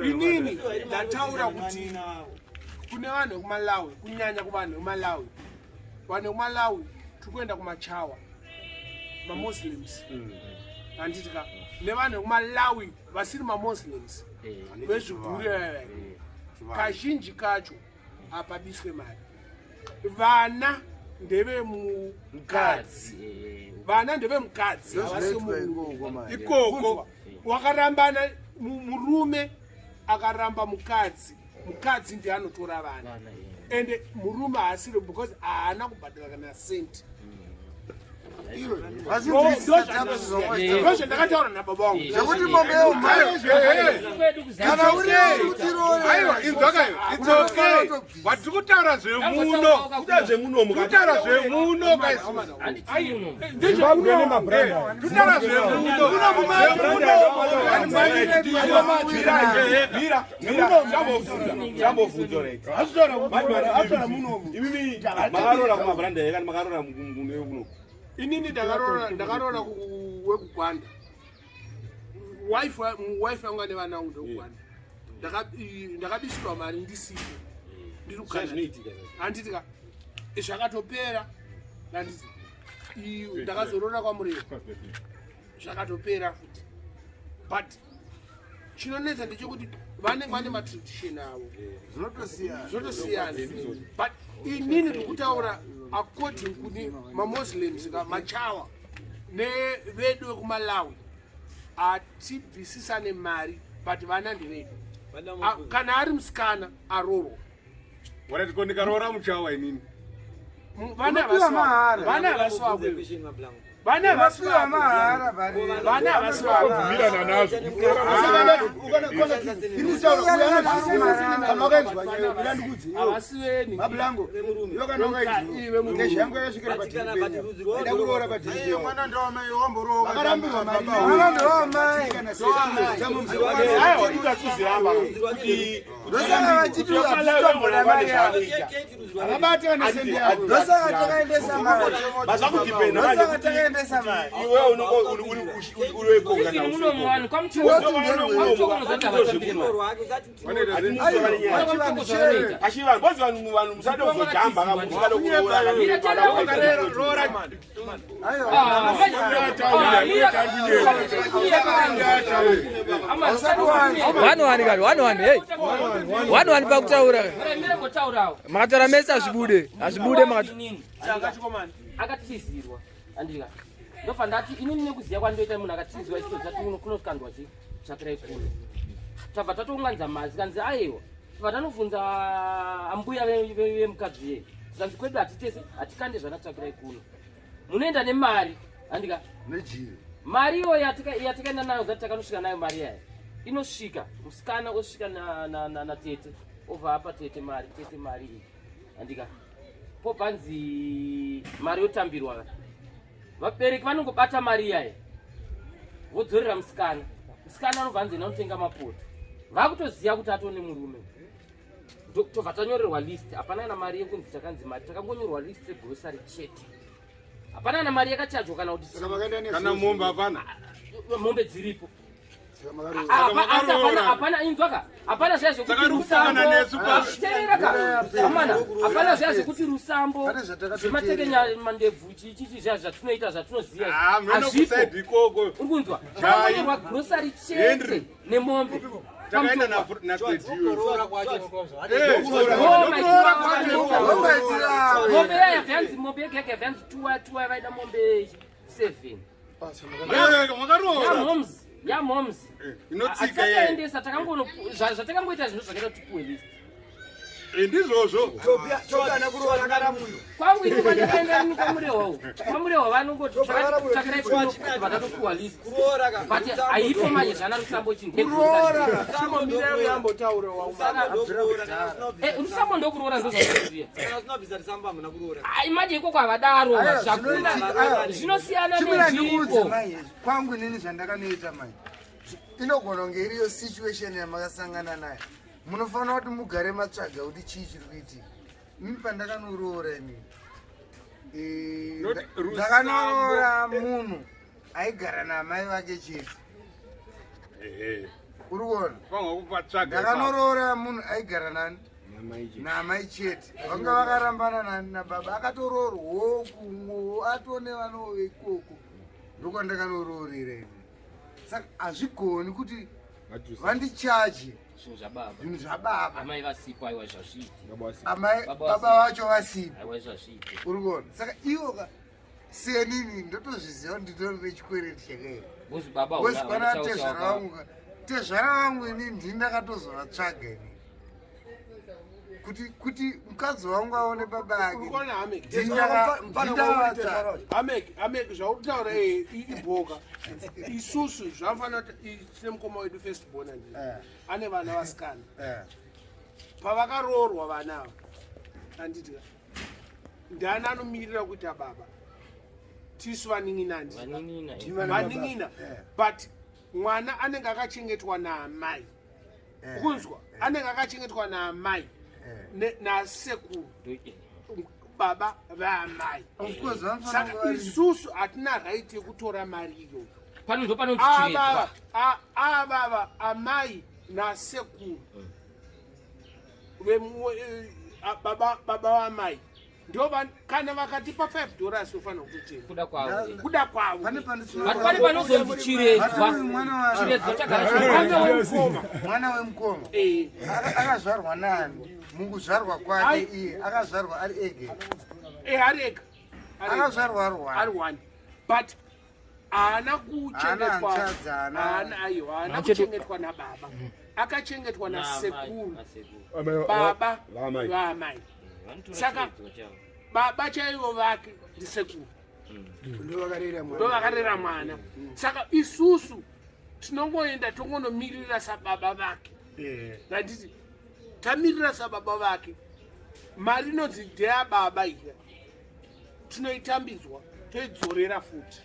inini ndataura kuti kune vanhu vekumalawi kunyanya kuvanhu vemalawi vanhu vemalawi tikuenda kumachawa mamuslims handitika nevanhu vekumalawi vasiri mamuslims vezvigure kazhinji kacho hapadiswe mari vana ndevemukadzi vana ndevemukadzi havasi munhu ikoko wakarambana murume akaramba mukadzi mukadzi ndiye anotora vana ende murume haasiri because haana kubhadhara kana senti ndakataura nababa wangu zvekuti mombe kana uri vatiri kutaura zvemuno kutaura zvemuno inini ndakarora wekugwanda wife yangu ane vana unde kugwanda ndakabisirwa mari ndisipo handitika zvakatopera handiti ndakazorora kwamureva zvakatopera futi but chinonetsa ndechekuti vanenge vane matradition avo zvinotosiyana but inini ndikutaura according kune mamuslims machawa nevedu vekumalawi atibvisisane mari but vana ndivedu kana ari musikana arorwa ndikaroora muchawa inini vana havasiwa Wanu pakutaura makataura mese azvibude akatizirwa andika ndofa ndati inini nekuziya kwandoita munhu akatizirwa ichito zati kunoskandwa chakirai kuno tabva tatounganidza mazi kanzi aiwa tabva tanobvunza ambuya vemukadzi yeye zikanzi kwedu hatitese hatikande zvanatsvakirai kuno munoenda nemari handika mari iyoyo yatikaenda nayo zati takanosvika nayo mari yayo inosvika musikana osvika natete obva apa tete mari iyi handika pobvanzi mari yotambirwa vabereki vanongobata mari yayo vodzorera musikana anobvanzi notenga mapoto vakutoziva kuti atone murume tobva tanyorerwa list hapana na mari yekunzi takanzi mari takangonyorwa list yegrosari chete hapana na mari yakachajwa kana kuti kana mombe hapana mombe dziripo hapana inzwaka hapana zviya zvekuti hapana zviya zvekuti rusambo zvematekenya mandebvu chichichi zviya zvatinoita zvatinoziya urikunzwa takanyorwa grosari chete nemombe takaenda nakwediyo mombe yaya vyanzi mombe yega vyanzi tuwa vaida mombe 7 inotsika yataendesa zvatangoita zvinhu zvakaita tipuwe list Ndizvozvo. Tokana kuroora karamuyo. Kwangu ini kwandakaenda nini kwamurewa. Kwamurewa vanongoti tsvakirai kuno vatatopuwa list. Kuroora ka. But haipo manje zvana rusambo chinde. Kuroora. Chimo mirero yambotaura waumana. Rusambo ndokuroora ndozvaziya. Sinobvisa rusambo hamuna kuroora. Ai manje iko kwavadaro zvakuna. Zvinosiyana nenzvimbo. Kwangu nini zvandakanoita manje. Inogona kunge iriyo situation yamakasangana nayo. Munofanira kuti mugare matsvaga kuti chii chiri kuitika. Mimi pandakanooroora ini. Ndakanooroora munhu aigara namai vake chete. Uri kuona? Ndakanooroora munhu aigara nani? Namai chete. Vanga vakarambana nani nababa. Akatoroorwa hoku, atone vanhu ikoko. Ndoko ndakanooroorera ini. Saka hazvigoni kuti vandichaje zvinhu zvababa. Amai vasipo aiwa zvasviti. Baba vacho vasipo. Aiwa zvasviti. Uri kuona? Saka ivo senini ndotozviziva kuti nditori nechikwereti chakaita. Bozi baba wezikwana tezvara vangu. Tezvara vangu ini ndindakatozovatsvaga ini. Kuti mukadzi wangu aone baba ake. Urikona Hamek. Hamek zvautaura ibhoka. Isusu zvafanira kuti tine mukoma wedu first born andi. Ane vana vasikana. Pavakaroorwa vanava. Anditi ndani anomirira kuti baba. Tisu vanin'inandi. Vanin'ina. But mwana anenge akachengetwa naamai. Kunzwa? Anenge akachengetwa naamai. Nasekuru. Baba vaamai. Saka isusu hatina right yekutora mari iyo. Pano ndo panotichiredzwa. Ava amai nasekuru. Baba vaamai. Ndio kana vakatipa $5 ufanira kutochera. Kuda kwavo. Pane panozonzi chiredzwa. Chiredzwa chagara mwana wemukoma. Akazvarwa nani? Mukuzvarwa kwake iye akazvarwa ari ege. Ari ega. Akazvarwa ari one. But ana kuchengetwa. Ana kuchengetwa nababa. Akachengetwa nasekuru. Baba vaamai. Saka baba chaivo vake ndisekuru. Ndovakarera mwana. Saka isusu tinongoenda tongonomirira sababa vake. Ndanditi tamirira sababa vake. Mari inonzi ndeyababa iya. Tinoitambidzwa toidzorera futi.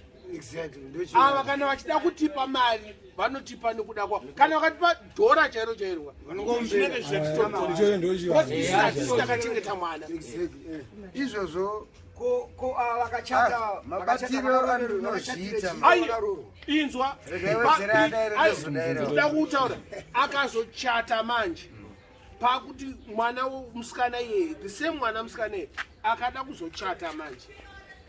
Ava kana vachida kutipa mari vanotipa nekuda kwavo. Kana vakatipa dhora chairo chairwa zvinenge zvichakachengeta mwana. Izvozvo ko vakachata mabatiro anozviita. Inzwa ndida kutaura akazochata manje pakuti mwana musikana iye the same mwana musikana iye akada kuzochata manje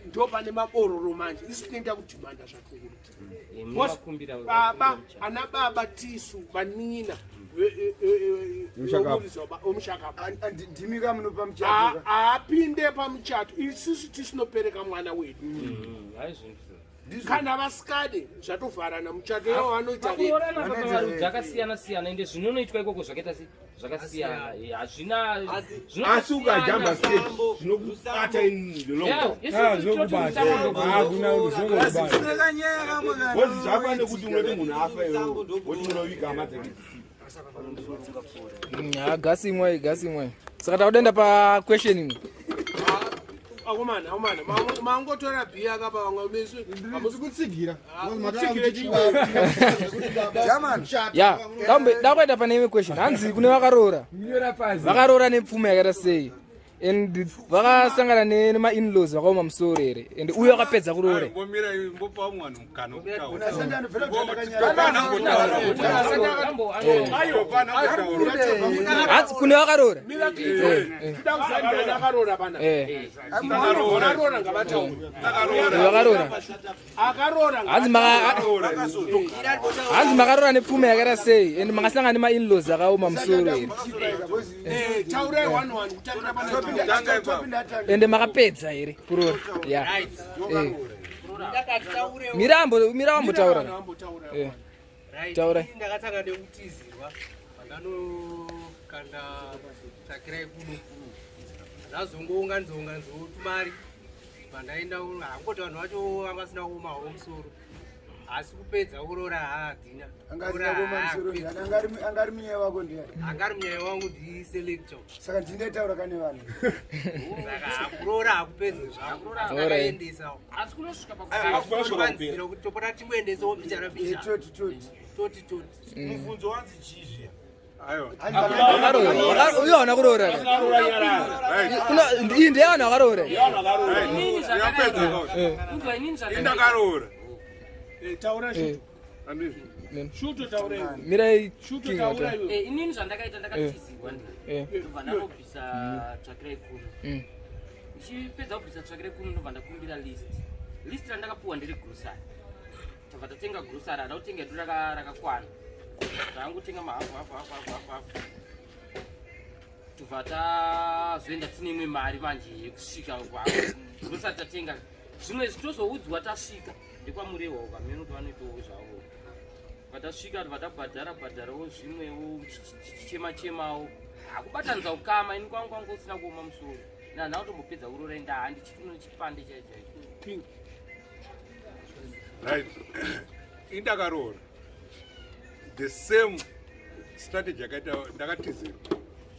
ndo pane mabororo manje isi tinoita kudhimanda zvakuru. Baba ana baba tisu vanina ndimika munopa muchato apinde pamuchato isusu tisinopereka mwana wedu. Kana vasikade zvatovharana muchato yavo vanoita dzakasiyana siyana ende zvinonoitwa ikoko zvakaita zvakasiyana. Hazvina asi ukajamba stage zvinokubata ndilongozi zvafane kuti unoti munhu afa iwewe woti unoviga hama dzake. Gasi imwe. Saka takuenda pa question imwe. Akomana mangotora bhiya akapa vamwe mesu hamusi kutsigira. Ya, ndakuenda pane imwe question. Hanzi kune vakaroora nepfuma yakaita sei. And vakasangana nema in-laws vakaoma musoro here. And uyo akapedza kuroora. Ngomira imbopa mwana mukana ukutaura. Hanzi kune vakaroora. Hanzi makaroora nepfuma yakaita sei. And makasangana nema in-laws vakaoma musoro here. Ende makapedza here kuroora. Ya. Mirambo taura. ndakatanga nekutizirwa pandanokanda tsvakirai kuno ndazongounganzonga tumari pandaenda hangoti vanhu vacho vanga vasina kuomawo musoro asi kupedza urora haadhina angari munyaya wako ndiani angari munyaya wangu ndiselector saka ndinetaura kane vanhu saka hakurora hakupedza zvakaendesa asi kunosvika pakuvanzira kuti topota timboendesawo bichana bicha toti mubvunzo wanzi chizvi uyo haana kuroora iyi ndiye vanhu vakaroora indakarora taura shuto taura mirai inini zvandakaita ndakatizirwa ndobva ndanobvisa tsvakirai kuno ndichipedza kubvisa tsvakirai kuno ndobva ndakumbira list randakapuwa ndiri grosari tabva tatenga grosari hada kutenga edu rakakwana taangotenga mahafu tobva tazoenda tine imwe mari manje yekusvika grosari tatenga zvimwe zvitozoudzwa tasvika ndekwamurewa ukameno kuti vanoitawo zvavo vatasvika tobva tabhadharawo zvimwewo tichichema-chemawo hakubatanidza ukama ini kwangu kwangu usina kuoma musoro nanhau tombopedza urora ndaa ndichitino nechipande chaicho right indakarora the same strategy yakaita ndakatizirwa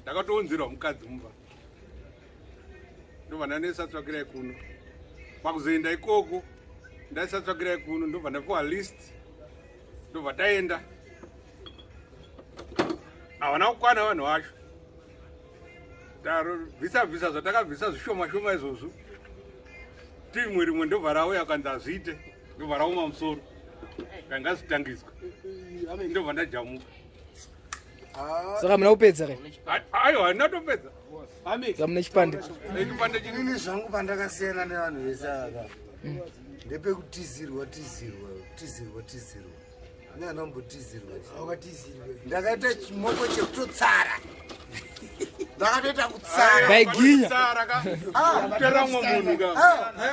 ndakatounzirwa mukadzi mumba ndobva ndanesatsvakirai kuno pakuzoenda ikoko ndaisatsvakirai kuno ndobva ndapiwa list ndobva taenda havana kukwana vanhu vacho tarobvisa zvatakabvisa zvishoma izvozvo timwe rimwe ndobva rauya kanzi azviite ndobva rauma musoro kangazitangiswa ndobva ndajamuka saka muna kupedza kai aiwa handinatopedza saka mune chipande inini zvangu pandakasiyana nevanhu vese aka ndepekutizirwa neanombotizirwa ndakaita chimoko chekutotsara ndakatoita kutsara vaiginya kutera mwe munhu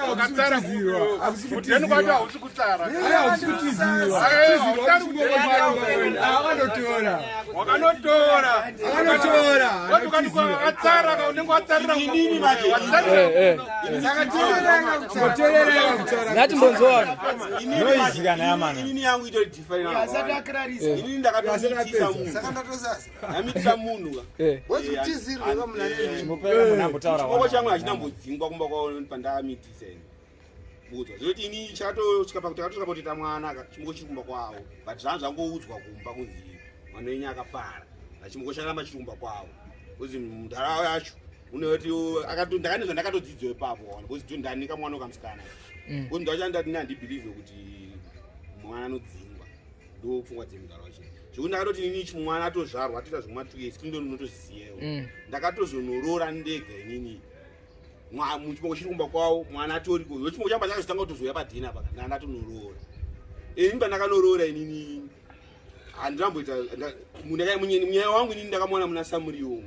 wakatsara kuteni kwacho hausi kutsara wakanotora wakatsara kaunenge watsarira ngati mbonzowana noizikana yamana inini yangu ito inini ndakatotisa munhu saka ndatosasa ndamitisa munhu chimoko changu hachinambodzingwa kumba kwao pandakamitisa budzwa zvinoti ini takatosvika pakutoita mwana chimoko chiri kumba kwavo but zvangu zvangoudzwa kumba kunzi mwana wenyu akafara nachimoko charamba chiri kumba kwavo kuzi mundarawa yacho unoti ndakane zvandakatodzidzwa ipapo kuzi ndanika mwana ukamusikana kuti ndachanda handibhilive kuti mwana anodzingwa ndopfungwa dzemundarawa chii zvekuti ndakatoti inini mwana atozvarwa atoita zvimwa 2 years ndinotoziyewo ndakatozonorora ndega inini muchimoko chiri kumba kwavo mwana atoriko chimoko chamba chakazotanga kutozoya padhina paka ndandatonorora ini pandakanorora inini handinamboita munyaya wangu inini ndakamwana muna samuriwo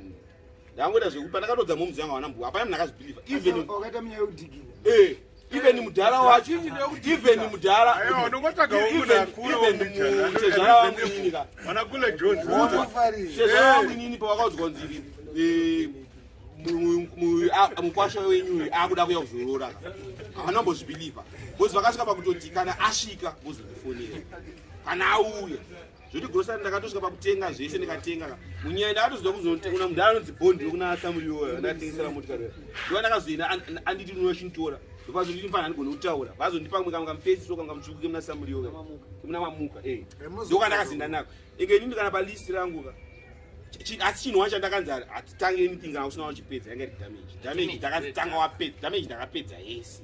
ndangoita zvekuti pandakatodza momuzi yangu havanambo hapana munhu akazvibhiliva even mudhara wacho even mudhara sezvara wangu inini sezvara wangu inini pavakaudzwa kunzi mukwasha wenyu akuda kuya kuzorora havanambozvibhiliva bcause vakasvika pakutoti kana asvika vozondifonera kana auya zvoti grosari ndakatosvika pakutenga zvese ndikatenga munyaya ndakatozwa kuzotenga mudhara anonzi bondi rokuna samuriwo ndatengesera motikari ndova ndakazoenda anditi unochinitora ndopazonditi mfana handigone kutaura vazondipa kamufesi so kamutsvukuke muna samuriwo muna mamuka ndokandakazoenda nako inge inini kana palisti rangu asi chinhu wacho ndakanzi hatitange anything kana usina wachipedza yanga iri damage ndakazitanga wapedza damage ndakapedza yese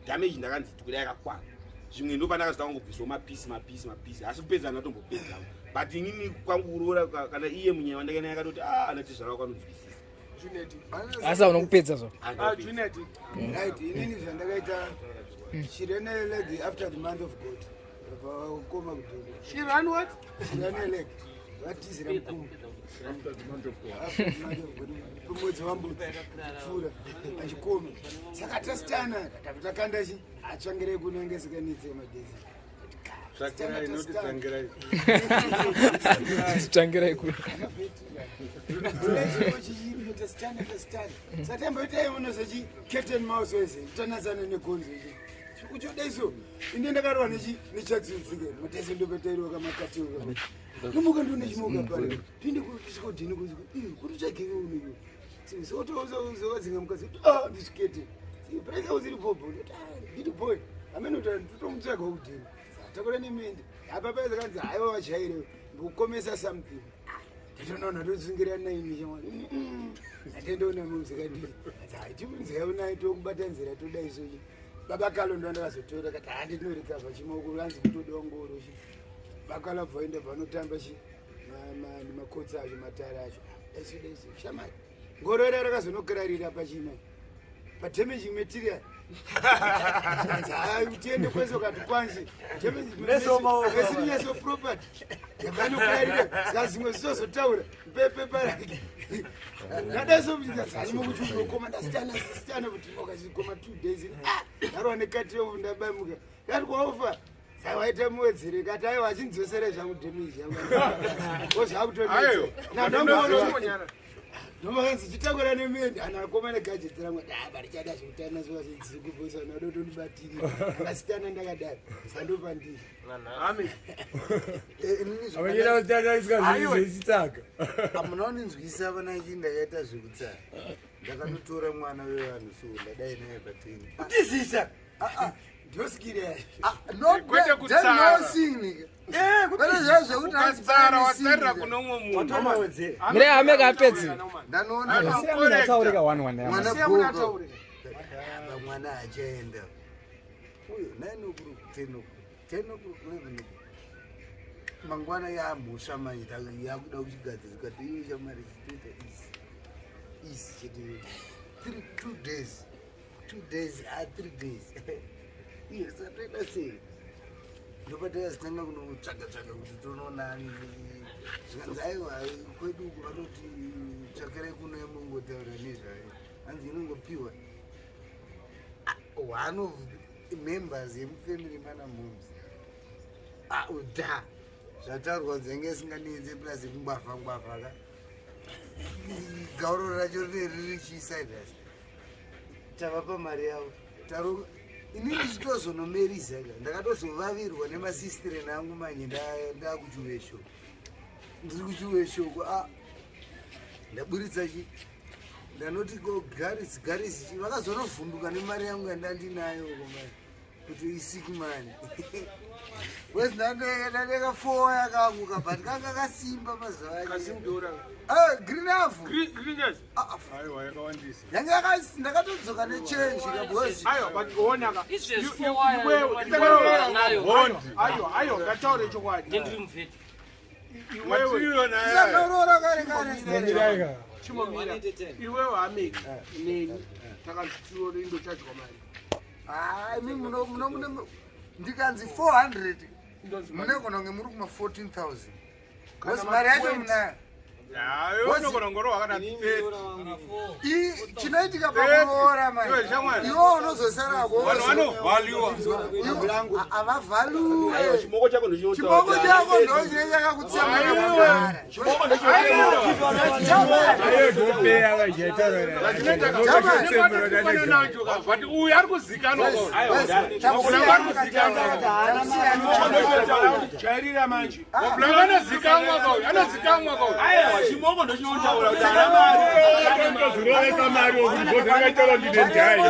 damage ndakanzi kudai yakakwana zvimwe ndo pandakazotanga kubviswa mapisi asi kupedza ndatombopedza but inini kwangu urora kana iye munyaya wandakana yakatoti anatizvara kwanonzwisisa asi hauna kupedza zvo inini zvandakaita shireneleg after the month of god vakoma kudhulu shireneleg vatizira mukumbu pamwedzi wambudzi pfuura achikoma saka tasitana takanda chi atsvangire kunongesekanitse madhezi Tangira ikulu. satemboitai unozochi captain mouse wese tanazana negonzo ichi kuchodaiso ine ndakarwa nechadzidzike mutese ndopetairiwa kamakatiwa nomuka ndonechimuka pale pinde kusvikodhini kuti chageke uniko sotozowadzinga mukazi ndichikete praisa uziri bobo nditi boy amenoti totomutsvaga kudhini takura nemende apa paisa kanzi haiwa vachaire kukomesa something ndatonaona tosungira naini shamwani atendoona muzikandiri timunzaiunai tokubata nzira todaisochi baba kalo ndo ndakazotora kati handinorekavha chimaoko anzi kutodongorochi bakalabvaenda vanotamba makotsi acho matare acho daisodaiso shamai ngoro ira rakazonokirarira pachima padamaging material tiende kweso kati kwanzi mesiriaso property yavanokirarira saka zimwe zizozotaura pepepa rake ndadaisomukuchiukoma ndasitana kuti okachikoma 2 days darwa nekatirevu ndabamuka kati kwaofa sawaita muwedzere kati aiwa achindzosere zvangu damage ozvakutondomaakanzi chitakura nemende anakomana gajedzera mwa barichada zveutana zuva zedzikubosa nadotondibatiri akasitana ndakadai sandopa ndiri munaoninzwisa vanaiki ndakaita zvekutsara ndakanotora mwana wevanhu so ndadai naye pateni kutizisa ndosikira Mire ameka apedzi. mwana achaenda uyo 9 o'clock 10 o'clock 11 mangwana yambusha manje yakuda kuchigadzirika tiyo chamari chitoita isi chete 2 days 3 days iyo satoita sei ndopatakazitanga kunotsvaga kuti tonoonani zvikanzi aiwa kwedu uku vanoti tsvakirai kuno yemungotaura nezvayo hanzi inongopiwa one of members yemufamily mana moms uda zvatarwa dzenge singanidze plus kungwavha ka gauro racho riri chisidus tavapa mari yavo taro inini chitozonomerisa ndakatozovavirwa nemasistireni angu manye ndakuchiweshoko ndiri kuchiweshoko ndaburitsa chi ndanoti ko garisi vakazonovhunduka nemari yangu yandandinayo komai kuti isikimani wesi ndandeka 4 yakaanguka but kanga kasimba mazuva greenafu ndakatodzoka nechange ayo ngataure chokwadi iwewe ameki neni takazvitioro indo chadya mari ndikanzi 400 munegona kunge muri kuma 14,000 kosi mari yacho munayo chinoitika pakuroora iwo unozosarako avavhaluwe chimoko chako ndochinenge chakakutsemara uyu ari kuzikanwa chairira manje anozikamwa chimoko ndochinotaura kuti anamari mari wokuti bhozi rakaitaura ndinendai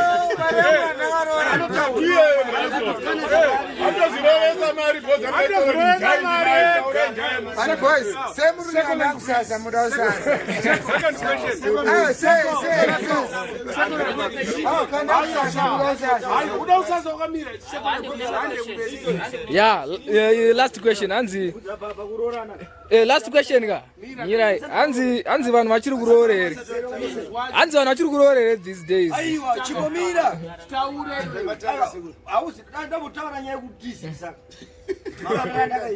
atozirovesa mari bhozi rakaitaura ndai boys semurikana kusasa muda usasa uda usasa wakamira last question hanzi last question ka mirai hanzi vanhu vachiri kuroora here hanzi vanhu vachiri kuroora here these days aiwa chipomira taure ausi ndambotaura nyaya yekutizisa makaita